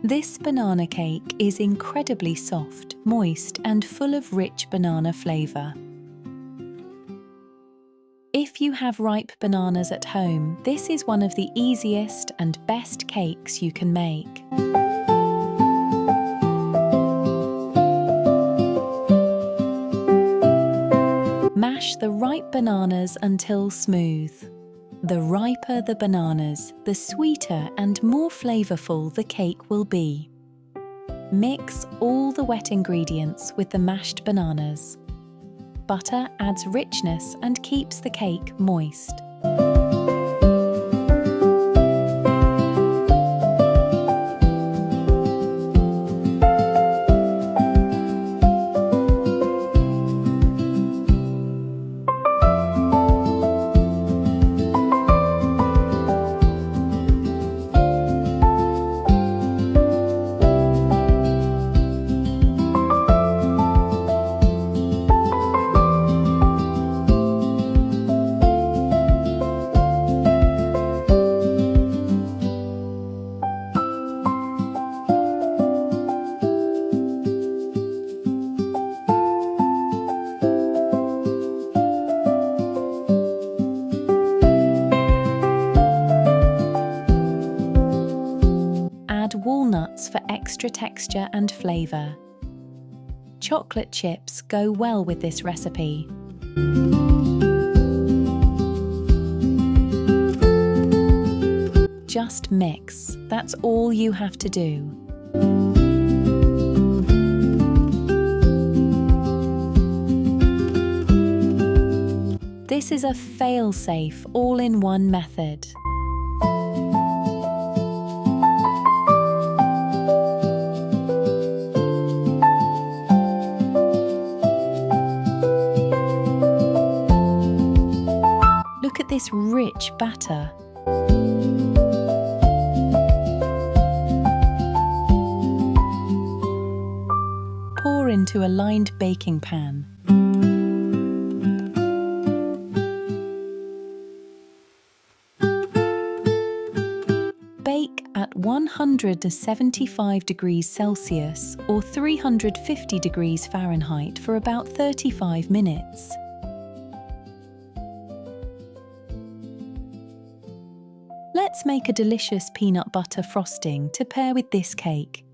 This banana cake is incredibly soft, moist, and full of rich banana flavor. If you have ripe bananas at home, this is one of the easiest and best cakes you can make. Mash the ripe bananas until smooth. The riper the bananas, the sweeter and more flavorful the cake will be. Mix all the wet ingredients with the mashed bananas. Butter adds richness and keeps the cake moist. Add walnuts for extra texture and flavor. Chocolate chips go well with this recipe. Just mix. That's all you have to do. This is a fail-safe, all-in-one method. Look at this rich batter. Pour into a lined baking pan. Bake at 175 degrees Celsius or 350 degrees Fahrenheit for about 35 minutes. Let's make a delicious peanut butter frosting to pair with this cake.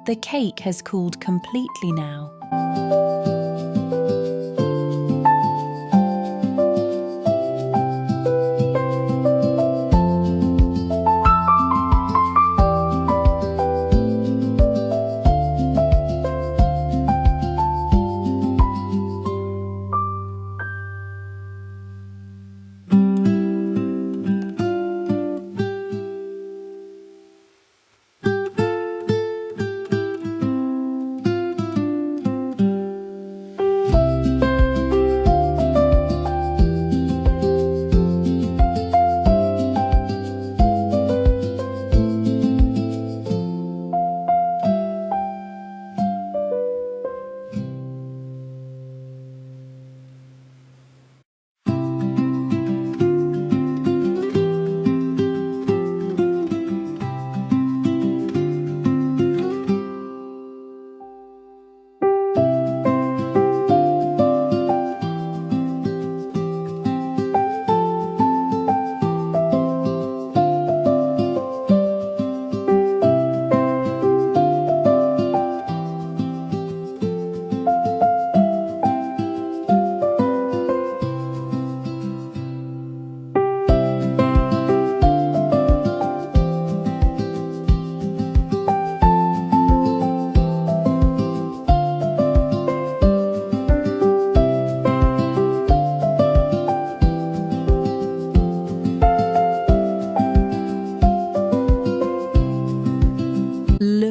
The cake has cooled completely now.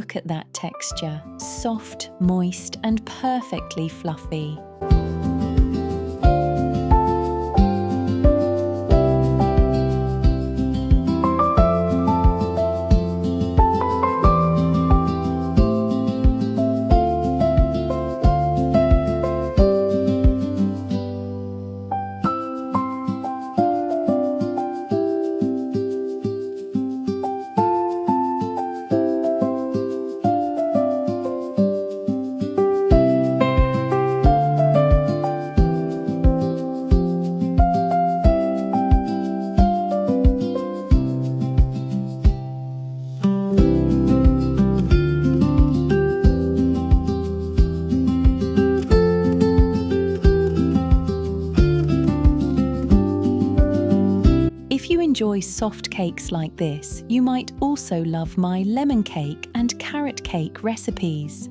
Look at that texture, soft, moist, and perfectly fluffy. If you enjoy soft cakes like this, you might also love my lemon cake and carrot cake recipes.